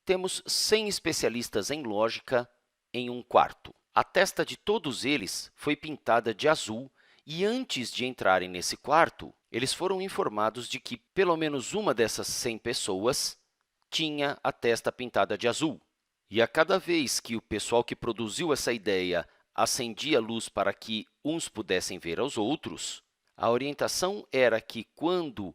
Temos 100 especialistas em lógica em um quarto. A testa de todos eles foi pintada de azul e, antes de entrarem nesse quarto, eles foram informados de que pelo menos uma dessas 100 pessoas tinha a testa pintada de azul. E a cada vez que o pessoal que produziu essa ideia acendia a luz para que uns pudessem ver aos outros, a orientação era que, quando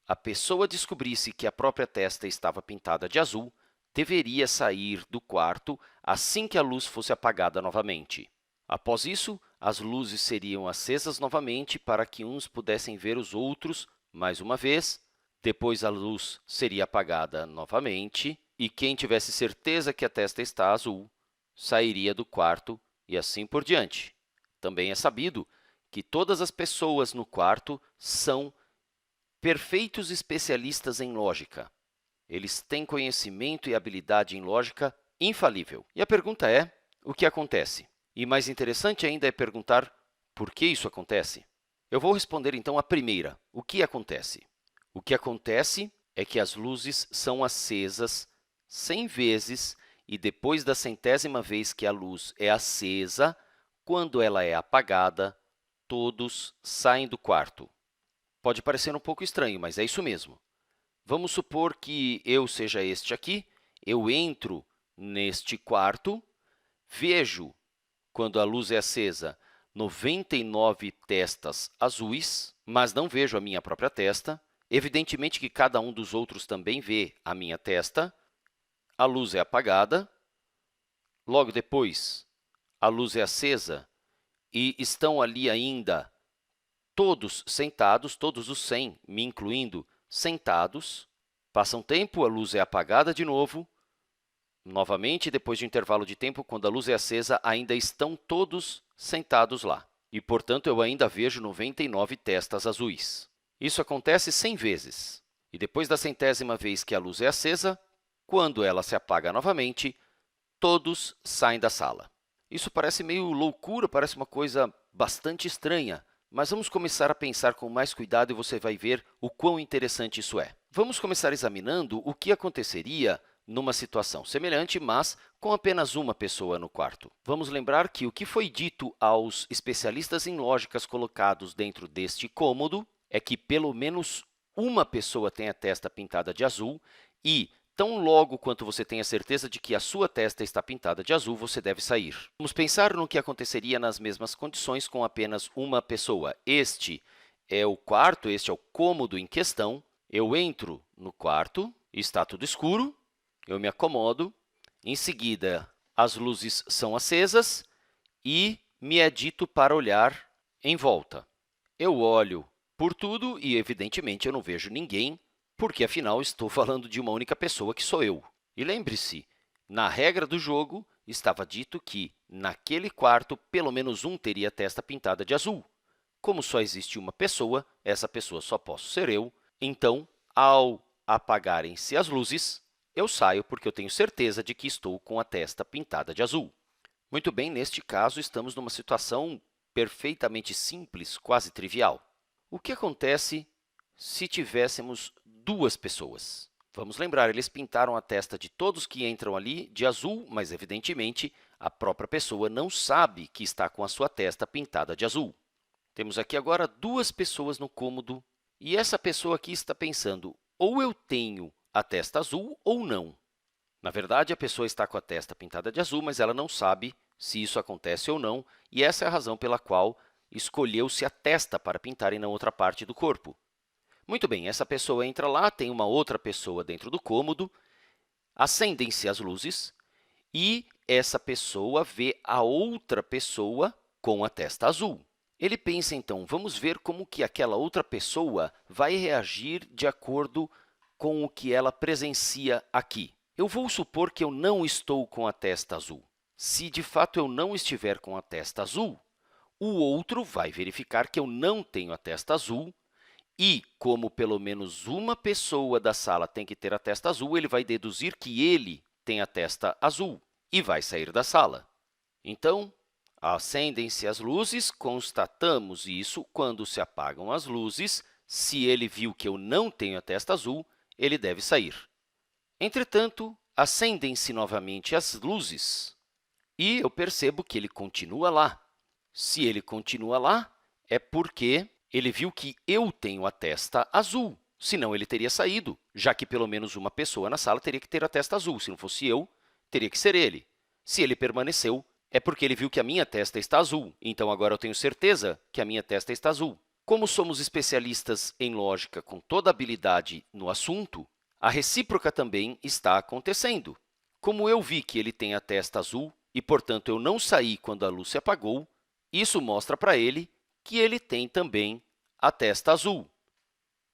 a pessoa descobrisse que a própria testa estava pintada de azul, deveria sair do quarto assim que a luz fosse apagada novamente. Após isso, as luzes seriam acesas novamente para que uns pudessem ver os outros mais uma vez. Depois, a luz seria apagada novamente e quem tivesse certeza que a testa está azul sairia do quarto e assim por diante. Também é sabido que todas as pessoas no quarto são perfeitos especialistas em lógica. Eles têm conhecimento e habilidade em lógica infalível. E a pergunta é, o que acontece? E mais interessante ainda é perguntar por que isso acontece. Eu vou responder, então, a primeira, o que acontece? O que acontece é que as luzes são acesas 100 vezes e depois da 100ª vez que a luz é acesa, quando ela é apagada, todos saem do quarto. Pode parecer um pouco estranho, mas é isso mesmo. Vamos supor que eu seja este aqui, eu entro neste quarto, vejo, quando a luz é acesa, 99 testas azuis, mas não vejo a minha própria testa. Evidentemente que cada um dos outros também vê a minha testa. A luz é apagada. Logo depois, a luz é acesa e estão ali ainda todos sentados, todos os 100, me incluindo, sentados. Passa um tempo, a luz é apagada de novo. Novamente, depois de um intervalo de tempo, quando a luz é acesa, ainda estão todos sentados lá. E, portanto, eu ainda vejo 99 testas azuis. Isso acontece 100 vezes. E depois da 100ª vez que a luz é acesa, quando ela se apaga novamente, todos saem da sala. Isso parece meio loucura, parece uma coisa bastante estranha, mas vamos começar a pensar com mais cuidado e você vai ver o quão interessante isso é. Vamos começar examinando o que aconteceria numa situação semelhante, mas com apenas uma pessoa no quarto. Vamos lembrar que o que foi dito aos especialistas em lógicas colocados dentro deste cômodo é que pelo menos uma pessoa tem a testa pintada de azul e, tão logo quanto você tenha certeza de que a sua testa está pintada de azul, você deve sair. Vamos pensar no que aconteceria nas mesmas condições com apenas uma pessoa. Este é o quarto, este é o cômodo em questão. Eu entro no quarto, está tudo escuro, eu me acomodo, em seguida as luzes são acesas e me é dito para olhar em volta. Eu olho por tudo e, evidentemente, eu não vejo ninguém, porque, afinal, estou falando de uma única pessoa, que sou eu. E lembre-se, na regra do jogo, estava dito que, naquele quarto, pelo menos um teria a testa pintada de azul. Como só existe uma pessoa, essa pessoa só posso ser eu. Então, ao apagarem-se as luzes, eu saio porque eu tenho certeza de que estou com a testa pintada de azul. Muito bem, neste caso, estamos numa situação perfeitamente simples, quase trivial. O que acontece se tivéssemos duas pessoas? Vamos lembrar, eles pintaram a testa de todos que entram ali de azul, mas, evidentemente, a própria pessoa não sabe que está com a sua testa pintada de azul. Temos aqui agora duas pessoas no cômodo, e essa pessoa aqui está pensando, ou eu tenho a testa azul ou não. Na verdade, a pessoa está com a testa pintada de azul, mas ela não sabe se isso acontece ou não, e essa é a razão pela qual escolheu-se a testa para pintar e não outra parte do corpo. Muito bem, essa pessoa entra lá, tem uma outra pessoa dentro do cômodo, acendem-se as luzes e essa pessoa vê a outra pessoa com a testa azul. Ele pensa, então, vamos ver como que aquela outra pessoa vai reagir de acordo com o que ela presencia aqui. Eu vou supor que eu não estou com a testa azul. Se, de fato, eu não estiver com a testa azul, o outro vai verificar que eu não tenho a testa azul e, como pelo menos uma pessoa da sala tem que ter a testa azul, ele vai deduzir que ele tem a testa azul e vai sair da sala. Então, acendem-se as luzes, constatamos isso quando se apagam as luzes. Se ele viu que eu não tenho a testa azul, ele deve sair. Entretanto, acendem-se novamente as luzes e eu percebo que ele continua lá. Se ele continua lá, é porque ele viu que eu tenho a testa azul, senão ele teria saído, já que pelo menos uma pessoa na sala teria que ter a testa azul. Se não fosse eu, teria que ser ele. Se ele permaneceu, é porque ele viu que a minha testa está azul, então agora eu tenho certeza que a minha testa está azul. Como somos especialistas em lógica com toda a habilidade no assunto, a recíproca também está acontecendo. Como eu vi que ele tem a testa azul e, portanto, eu não saí quando a luz se apagou, isso mostra para ele que ele tem também a testa azul.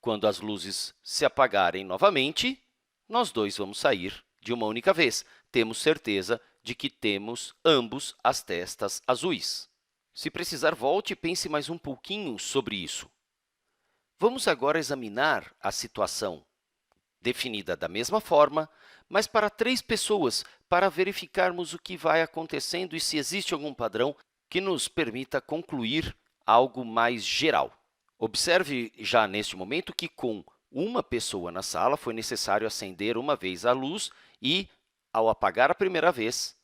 Quando as luzes se apagarem novamente, nós dois vamos sair de uma única vez. Temos certeza de que temos ambos as testas azuis. Se precisar, volte e pense mais um pouquinho sobre isso. Vamos agora examinar a situação definida da mesma forma, mas para 3 pessoas, para verificarmos o que vai acontecendo e se existe algum padrão que nos permita concluir algo mais geral. Observe já neste momento que com uma pessoa na sala foi necessário acender uma vez a luz e, ao apagar a primeira vez,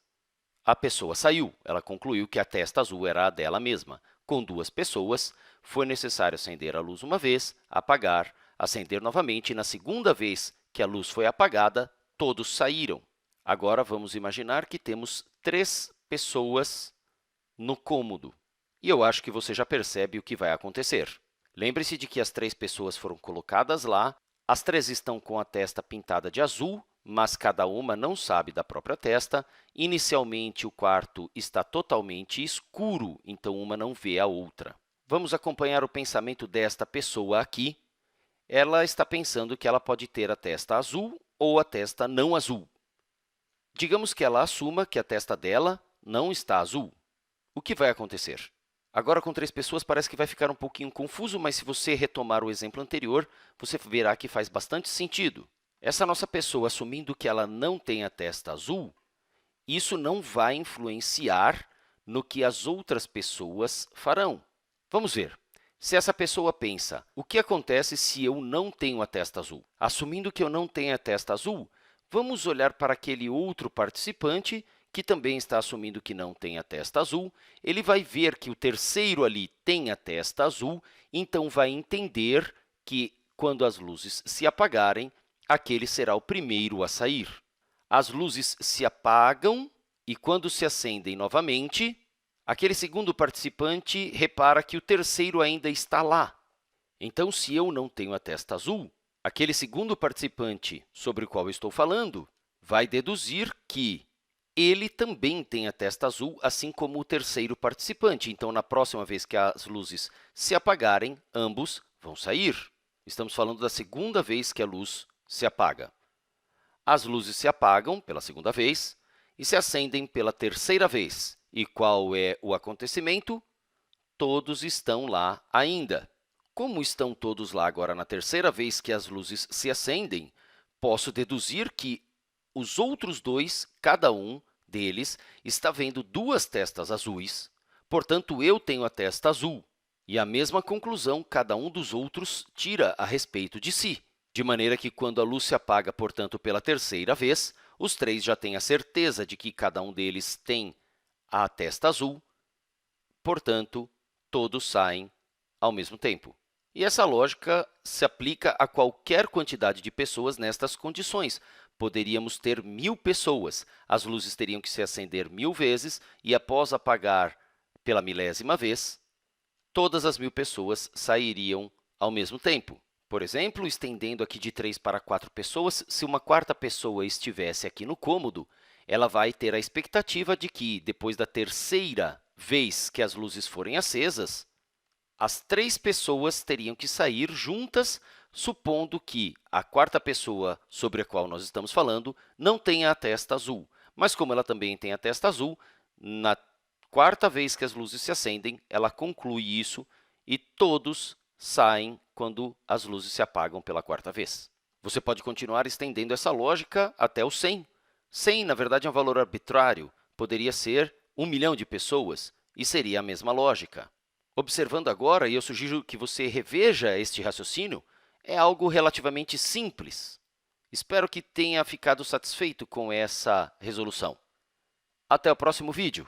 a pessoa saiu. Ela concluiu que a testa azul era a dela mesma. Com 2 pessoas, foi necessário acender a luz uma vez, apagar, acender novamente, e na segunda vez que a luz foi apagada, todos saíram. Agora, vamos imaginar que temos 3 pessoas no cômodo. E eu acho que você já percebe o que vai acontecer. Lembre-se de que as 3 pessoas foram colocadas lá, as 3 estão com a testa pintada de azul, mas cada uma não sabe da própria testa. Inicialmente, o quarto está totalmente escuro, então uma não vê a outra. Vamos acompanhar o pensamento desta pessoa aqui. Ela está pensando que ela pode ter a testa azul ou a testa não azul. Digamos que ela assuma que a testa dela não está azul. O que vai acontecer? Agora, com 3 pessoas, parece que vai ficar um pouquinho confuso, mas se você retomar o exemplo anterior, você verá que faz bastante sentido. Essa nossa pessoa, assumindo que ela não tem a testa azul, isso não vai influenciar no que as outras pessoas farão. Vamos ver. Se essa pessoa pensa, o que acontece se eu não tenho a testa azul? Assumindo que eu não tenho a testa azul, vamos olhar para aquele outro participante que também está assumindo que não tem a testa azul. Ele vai ver que o terceiro ali tem a testa azul, então vai entender que, quando as luzes se apagarem, aquele será o primeiro a sair. As luzes se apagam e, quando se acendem novamente, aquele segundo participante repara que o terceiro ainda está lá. Então, se eu não tenho a testa azul, aquele segundo participante sobre o qual eu estou falando vai deduzir que ele também tem a testa azul, assim como o terceiro participante. Então, na próxima vez que as luzes se apagarem, ambos vão sair. Estamos falando da segunda vez que a luz se apaga. As luzes se apagam pela segunda vez e se acendem pela terceira vez. E qual é o acontecimento? Todos estão lá ainda. Como estão todos lá agora na terceira vez que as luzes se acendem, posso deduzir que os outros 2, cada um deles, está vendo 2 testas azuis, portanto, eu tenho a testa azul. E a mesma conclusão cada um dos outros tira a respeito de si. De maneira que, quando a luz se apaga, portanto, pela terceira vez, os 3 já têm a certeza de que cada um deles tem a testa azul, portanto, todos saem ao mesmo tempo. E essa lógica se aplica a qualquer quantidade de pessoas nestas condições. Poderíamos ter 1000 pessoas, as luzes teriam que se acender 1000 vezes e, após apagar pela milésima vez, todas as 1000 pessoas sairiam ao mesmo tempo. Por exemplo, estendendo aqui de 3 para 4 pessoas, se uma quarta pessoa estivesse aqui no cômodo, ela vai ter a expectativa de que, depois da terceira vez que as luzes forem acesas, as 3 pessoas teriam que sair juntas, supondo que a quarta pessoa sobre a qual nós estamos falando não tenha a testa azul. Mas, como ela também tem a testa azul, na quarta vez que as luzes se acendem, ela conclui isso e todos saem quando as luzes se apagam pela quarta vez. Você pode continuar estendendo essa lógica até o 100. 100, na verdade, é um valor arbitrário. Poderia ser 1 milhão de pessoas, e seria a mesma lógica. Observando agora, e eu sugiro que você reveja este raciocínio, é algo relativamente simples. Espero que tenha ficado satisfeito com essa resolução. Até o próximo vídeo!